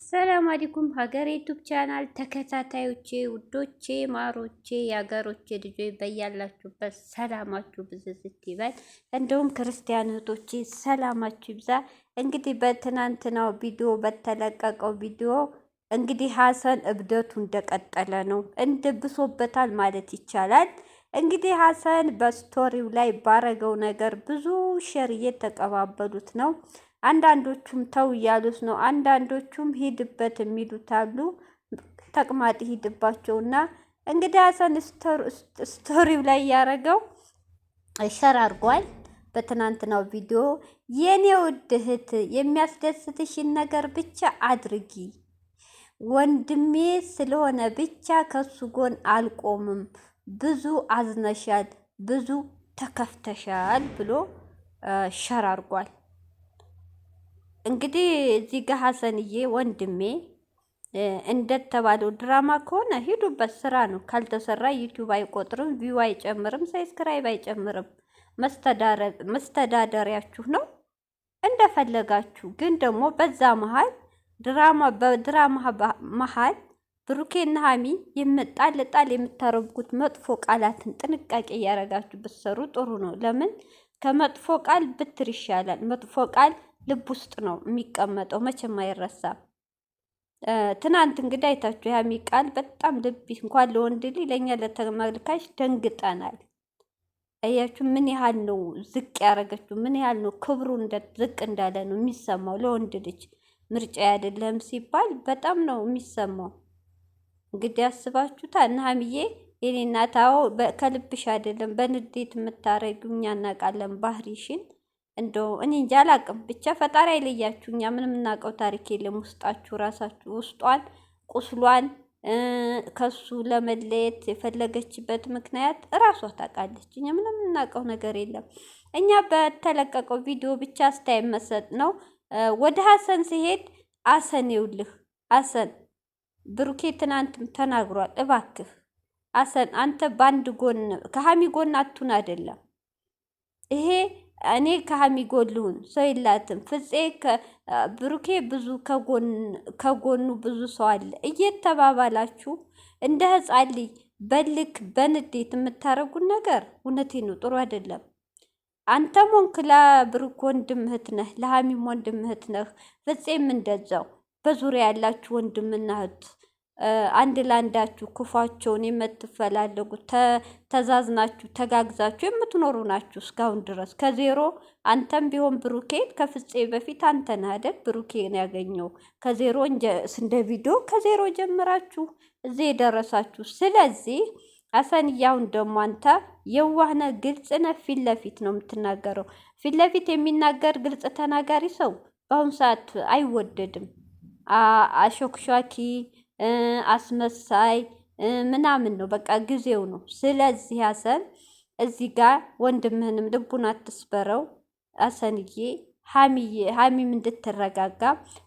ሰላም አለይኩም ሀገሬ ዩቲዩብ ቻናል ተከታታዮቼ ውዶቼ ማሮቼ የሀገሮቼ ልጆች በያላችሁበት ሰላማችሁ ብዝዝት ይበል። እንደውም ክርስቲያን እህቶቼ ሰላማችሁ ይብዛ። እንግዲህ በትናንትናው ቪዲዮ በተለቀቀው ቪዲዮ እንግዲህ ሀሰን እብደቱ እንደቀጠለ ነው፣ ብሶበታል ማለት ይቻላል። እንግዲህ ሀሰን በስቶሪው ላይ ባረገው ነገር ብዙ ሼር እየተቀባበሉት ነው። አንዳንዶቹም ተው እያሉት ነው። አንዳንዶቹም ሂድበት የሚሉት አሉ። ተቅማጥ ሂድባቸውና እንግዲህ ሀሰን ስቶሪው ላይ ያረገው ሸር አድርጓል። በትናንትናው ቪዲዮ የኔ ውድ እህት የሚያስደስትሽን ነገር ብቻ አድርጊ፣ ወንድሜ ስለሆነ ብቻ ከሱ ጎን አልቆምም፣ ብዙ አዝነሻል፣ ብዙ ተከፍተሻል ብሎ ሸር አድርጓል። እንግዲህ እዚህ ጋር ሀሰንዬ ወንድሜ እንደተባለው ድራማ ከሆነ ሂዱበት፣ ስራ ነው። ካልተሰራ ዩቲዩብ አይቆጥርም፣ ቪው አይጨምርም፣ ሰብስክራይብ አይጨምርም። መስተዳደሪያችሁ ነው እንደፈለጋችሁ። ግን ደግሞ በዛ መሀል በድራማ መሀል ብሩኬና ሀሚ ጣል ጣል የምታረጉት መጥፎ ቃላትን ጥንቃቄ እያደረጋችሁ ብትሰሩ ጥሩ ነው። ለምን ከመጥፎ ቃል ብትር ይሻላል። መጥፎ ቃል ልብ ውስጥ ነው የሚቀመጠው፣ መቼም አይረሳም። ትናንት እንግዲህ አይታችሁ የሀሚ ቃል በጣም ልብ እንኳን ለወንድ ልጅ ለእኛ ለተመልካች ደንግጠናል። አያችሁ ምን ያህል ነው ዝቅ ያደረገችው፣ ምን ያህል ነው ክብሩ ዝቅ እንዳለ ነው የሚሰማው። ለወንድ ልጅ ምርጫ አይደለም ሲባል በጣም ነው የሚሰማው። እንግዲህ ያስባችሁታል። እና ሀሚዬ የኔ እናት አዎ ከልብሽ አይደለም በንዴት የምታረጊው እኛ እናውቃለን ባህሪሽን። እንደው እኔ እንጃ አላቅም፣ ብቻ ፈጣሪ አይለያችሁ። እኛ ምንም የምናውቀው ታሪክ የለም። ውስጣችሁ ራሳችሁ ውስጧን ቁስሏን ከሱ ለመለየት የፈለገችበት ምክንያት እራሷ ታውቃለች። እኛ ምንም የምናውቀው ነገር የለም። እኛ በተለቀቀው ቪዲዮ ብቻ አስተያየት መሰጥ ነው። ወደ ሀሰን ሲሄድ ሀሰን ይውልህ፣ ሀሰን ብሩኬ ትናንትም ተናግሯል። እባክህ ሀሰን አንተ በአንድ ጎን ከሀሚ ጎን አቱን አይደለም ይሄ እኔ ከሀሚ ጎን ልሁን ሰው የላትም። ፍፄ ብሩኬ ብዙ ከጎኑ ብዙ ሰው አለ እየተባባላችሁ እንደ ህፃን ልጅ በልክ በንዴት የምታረጉን ነገር እውነቴ ነው፣ ጥሩ አይደለም። አንተም ሆንክ ለብሩክ ወንድምህት ነህ፣ ለሀሚም ወንድምህት ነህ። ፍፄም እንደዛው በዙሪያ ያላችሁ ወንድምና እህት አንድ ለአንዳችሁ ክፏቸውን የምትፈላለጉ ተዛዝናችሁ ተጋግዛችሁ የምትኖሩ ናችሁ እስካሁን ድረስ ከዜሮ። አንተም ቢሆን ብሩኬ ከፍፄ በፊት አንተ ነህ አይደል ብሩኬን ያገኘው ከዜሮ እንደ ቪዲዮ ከዜሮ ጀምራችሁ እዚህ የደረሳችሁ። ስለዚህ ሀሰንያውን ደግሞ አንተ የዋህነ ግልጽ ነህ፣ ፊት ለፊት ነው የምትናገረው። ፊት ለፊት የሚናገር ግልጽ ተናጋሪ ሰው በአሁኑ ሰዓት አይወደድም። አሾክሿኪ አስመሳይ ምናምን ነው፣ በቃ ጊዜው ነው። ስለዚህ ሀሰን እዚህ ጋር ወንድምህንም ልቡን አትስበረው። ሀሰንዬ ሀሚም እንድትረጋጋ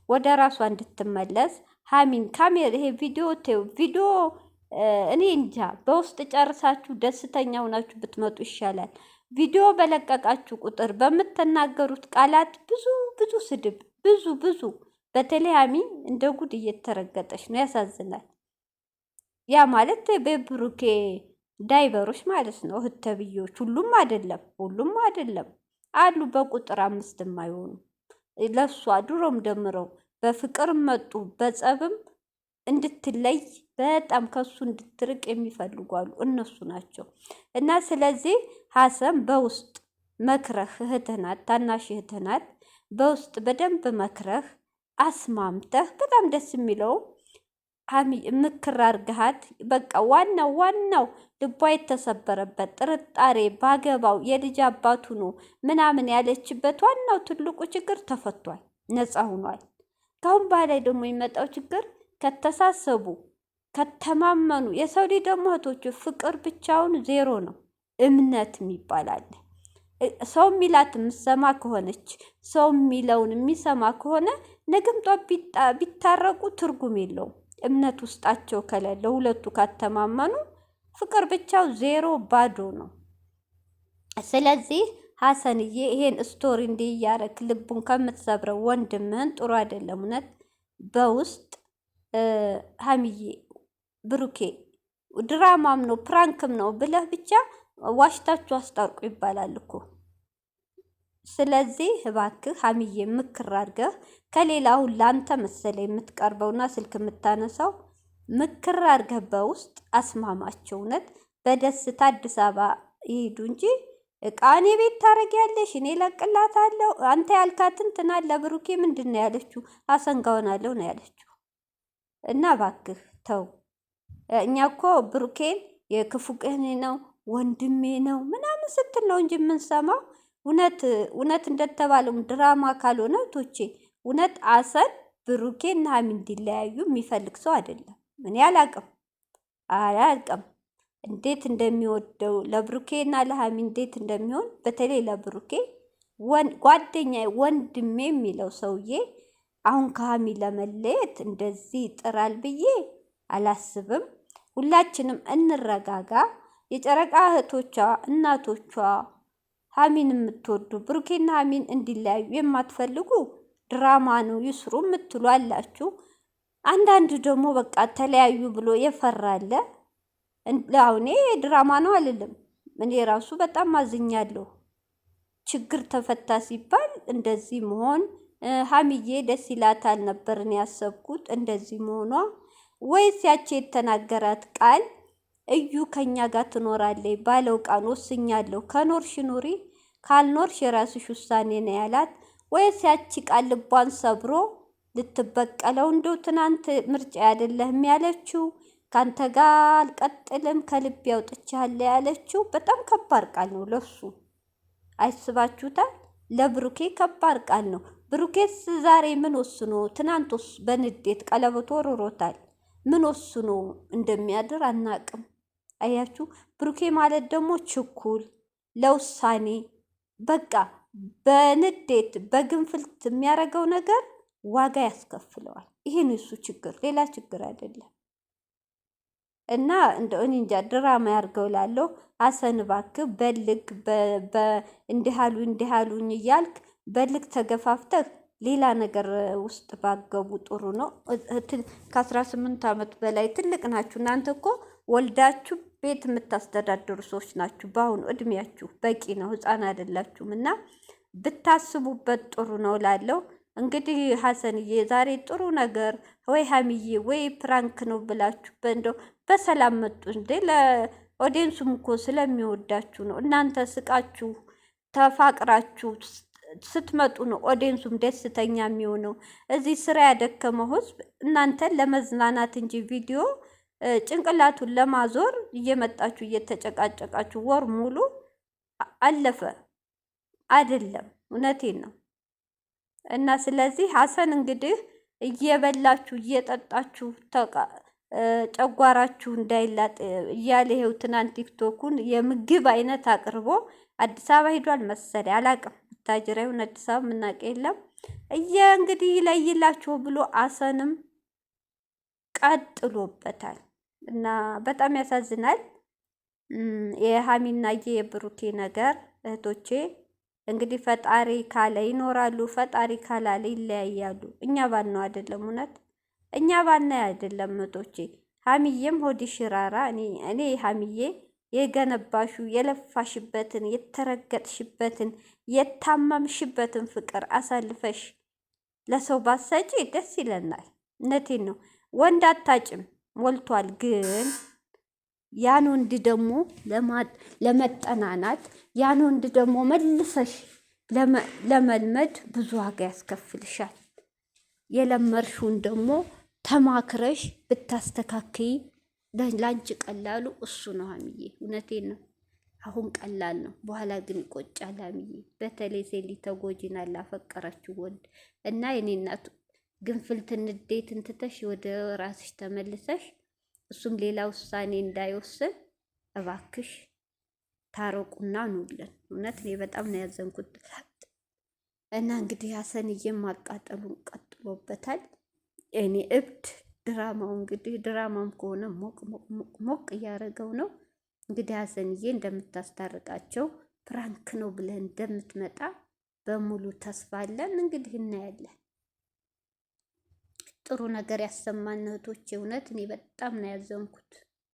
ወደ ራሷ እንድትመለስ ሀሚን ካሜራ ይሄ ቪዲዮ እኔ እንጃ በውስጥ ጨርሳችሁ ደስተኛ ሆናችሁ ብትመጡ ይሻላል። ቪዲዮ በለቀቃችሁ ቁጥር በምትናገሩት ቃላት ብዙ ስድብ ብዙ በተለይ ሀሚ እንደ ጉድ እየተረገጠች ነው። ያሳዝናል። ያ ማለት በብሩኬ ዳይቨሮች ማለት ነው። እህት ተብዬዎች ሁሉም አይደለም አሉ በቁጥር 5 የማይሆኑ ለሷ ድሮም ደምረው በፍቅር መጡ በጸብም እንድትለይ በጣም ከሱ እንድትርቅ የሚፈልጉ አሉ። እነሱ ናቸው። እና ስለዚህ ሀሰን በውስጥ መክረህ እህትህ ናት፣ ታናሽ እህትህ ናት። በውስጥ በደንብ መክረህ አስማምተህ በጣም ደስ የሚለው ምክር አርግሃት። በቃ ዋናው ልቧ የተሰበረበት ጥርጣሬ ባገባው የልጅ አባቱ ነው ምናምን ያለችበት ዋናው ትልቁ ችግር ተፈቷል፣ ነፃ ሆኗል። ካሁን በኋላ ደግሞ የሚመጣው ችግር ከተሳሰቡ ከተማመኑ። የሰው ልጅ ደግሞ እህቶቹ ፍቅር ብቻውን ዜሮ ነው፣ እምነት የሚባል አለ። ሰው የሚላት የምሰማ ከሆነች ሰው የሚለውን የሚሰማ ከሆነ ነገም ጧት ቢታረቁ ትርጉም የለውም። እምነት ውስጣቸው ከሌለ ሁለቱ ካተማመኑ ፍቅር ብቻው ዜሮ ባዶ ነው። ስለዚህ ሀሰንዬ ይሄን ስቶሪ እንዲህ እያረክ ልቡን ከምትሰብረው ወንድምህን ጥሩ አይደለም። እውነት በውስጥ ሀሚዬ ብሩኬ ድራማም ነው ፕራንክም ነው ብለህ ብቻ ዋሽታችሁ አስታርቁ ይባላል እኮ። ስለዚህ እባክህ ሀሚዬ ምክር አድርገህ ከሌላው ላንተ መሰለ የምትቀርበውና ስልክ የምታነሳው ምክር አድርገህ በውስጥ አስማማቸው። እውነት በደስታ አዲስ አበባ ይሄዱ እንጂ እቃ እኔ ቤት ታረጊያለሽ፣ እኔ ለቅላታለሁ። አንተ ያልካትን ትናንት ለብሩኬ ምንድን ነው ያለችው? አሰንጋውናለሁ ነው ያለችው። እና እባክህ ተው። እኛ እኮ ብሩኬን የክፉ ቀኔ ነው ወንድሜ ነው ምናምን ስትል ነው እንጂ የምንሰማው እውነት እንደተባለውም ድራማ ካልሆነ ቶቼ እውነት አሰን ብሩኬና ሀሚ እንዲለያዩ የሚፈልግ ሰው አይደለም። እኔ አላውቅም እንዴት እንደሚወደው ለብሩኬና ለሀሚ እንዴት እንደሚሆን በተለይ ለብሩኬ ጓደኛ ወንድሜ የሚለው ሰውዬ አሁን ከሀሚ ለመለየት እንደዚህ ይጥራል ብዬ አላስብም። ሁላችንም እንረጋጋ። የጨረቃ እህቶቿ እናቶቿ ሀሚን የምትወዱ ብሩኬና ሀሚን እንዲለያዩ የማትፈልጉ ድራማ ነው ይስሩ የምትሉ አላችሁ። አንዳንዱ ደግሞ በቃ ተለያዩ ብሎ የፈራለ። አሁን ድራማ ነው አልልም። እኔ ራሱ በጣም አዝኛለሁ። ችግር ተፈታ ሲባል እንደዚህ መሆን ሀሚዬ ደስ ይላታል ነበርን ያሰብኩት እንደዚህ መሆኗ። ወይስ ያቺ የተናገራት ቃል እዩ ከኛ ጋር ትኖራለች ባለው ቃል ወስኛለሁ፣ ከኖርሽ ኑሪ ካልኖርሽ የራስሽ ውሳኔ ነው ያላት። ወይስ ያቺ ቃል ልቧን ሰብሮ ልትበቀለው እንደው ትናንት ምርጫ አይደለህም ያለችው ካንተ ጋር አልቀጥልም ከልብ ያውጥቻለሁ ያለችው በጣም ከባድ ቃል ነው ለሱ። አይስባችሁታል? ለብሩኬ ከባድ ቃል ነው። ብሩኬስ ዛሬ ምን ወስኖ ትናንት በንዴት ቀለበቶ ወርሮታል። ምን ወስኖ እንደሚያድር አናቅም። አያችሁ፣ ብሩኬ ማለት ደግሞ ችኩል ለውሳኔ በቃ በንዴት በግንፍልት የሚያደርገው ነገር ዋጋ ያስከፍለዋል። ይሄን እሱ ችግር፣ ሌላ ችግር አይደለም። እና እንደው እኔ እንጃ ድራማ ያርገው ላለው ሀሰን እባክህ በልግ እንዲሃሉኝ እያልክ በልግ ተገፋፍተህ ሌላ ነገር ውስጥ ባገቡ ጥሩ ነው። ከ18 ዓመት በላይ ትልቅ ናችሁ እናንተ እኮ ወልዳችሁ ቤት የምታስተዳድሩ ሰዎች ናችሁ። በአሁኑ እድሜያችሁ በቂ ነው፣ ህፃን አይደላችሁም። እና ብታስቡበት ጥሩ ነው ላለው። እንግዲህ ሀሰንዬ ዛሬ ጥሩ ነገር ወይ ሀሚዬ ወይ ፕራንክ ነው ብላችሁ እንደው በሰላም መጡ እንዴ። ለኦዲየንሱም እኮ ስለሚወዳችሁ ነው። እናንተ ስቃችሁ ተፋቅራችሁ ስትመጡ ነው ኦዲየንሱም ደስተኛ የሚሆነው። እዚህ ስራ ያደከመው ህዝብ እናንተን ለመዝናናት እንጂ ቪዲዮ ጭንቅላቱን ለማዞር እየመጣችሁ እየተጨቃጨቃችሁ ወር ሙሉ አለፈ አይደለም። እውነቴን ነው። እና ስለዚህ ሀሰን እንግዲህ እየበላችሁ እየጠጣችሁ ጨጓራችሁ እንዳይላጥ እያለ ይኸው ትናንት ቲክቶኩን የምግብ አይነት አቅርቦ አዲስ አበባ ሂዷል መሰለኝ፣ አላቅም። ታጅራ ይሁን አዲስ አበባ የምናውቅ የለም። እንግዲህ ይለይላችሁ ብሎ ሀሰንም ቀጥሎበታል። እና በጣም ያሳዝናል። የሀሚና የብሩኬ ነገር እህቶቼ እንግዲህ ፈጣሪ ካለ ይኖራሉ፣ ፈጣሪ ካላለ ይለያያሉ። እኛ ባልነው አይደለም፣ እውነት እኛ ባልነው አይደለም እህቶቼ። ሀሚዬም ሆድሽ ይራራ። እኔ ሀሚዬ የገነባሹ የለፋሽበትን የተረገጥሽበትን የታመምሽበትን ፍቅር አሳልፈሽ ለሰው ባሰጪ ደስ ይለናል። እውነቴን ነው። ወንድ አታጭም ሞልቷል። ግን ያን ወንድ ደግሞ ለመጠናናት ያን ወንድ ደግሞ መልሰሽ ለመልመድ ብዙ ዋጋ ያስከፍልሻል። የለመርሽውን ደግሞ ተማክረሽ ብታስተካክይ ላንቺ ቀላሉ እሱ ነው ሀሚዬ። እውነቴን ነው። አሁን ቀላል ነው፣ በኋላ ግን ይቆጫል ሀሚዬ። በተለይ ሴሊ ተጎጂና ላፈቀረችው ወንድ እና የኔ እናቱ ግንፍልት ንዴት እንትተሽ ወደ ራስሽ ተመልሰሽ እሱም ሌላ ውሳኔ እንዳይወስን እባክሽ ታረቁና ኑልን። እውነት እኔ በጣም ነው ያዘንኩት። እና እንግዲህ ሀሰንዬም ማቃጠሉን ቀጥሎበታል። እኔ እብድ ድራማው እንግዲህ ድራማም ከሆነ ሞቅ እያደረገው ነው። እንግዲህ ሀሰንዬ እንደምታስታርቃቸው ፕራንክ ነው ብለን እንደምትመጣ በሙሉ ተስፋ አለን። እንግዲህ እናያለን። ጥሩ ነገር ያሰማን እህቶቼ። እውነት እኔ በጣም ነው ያዘንኩት።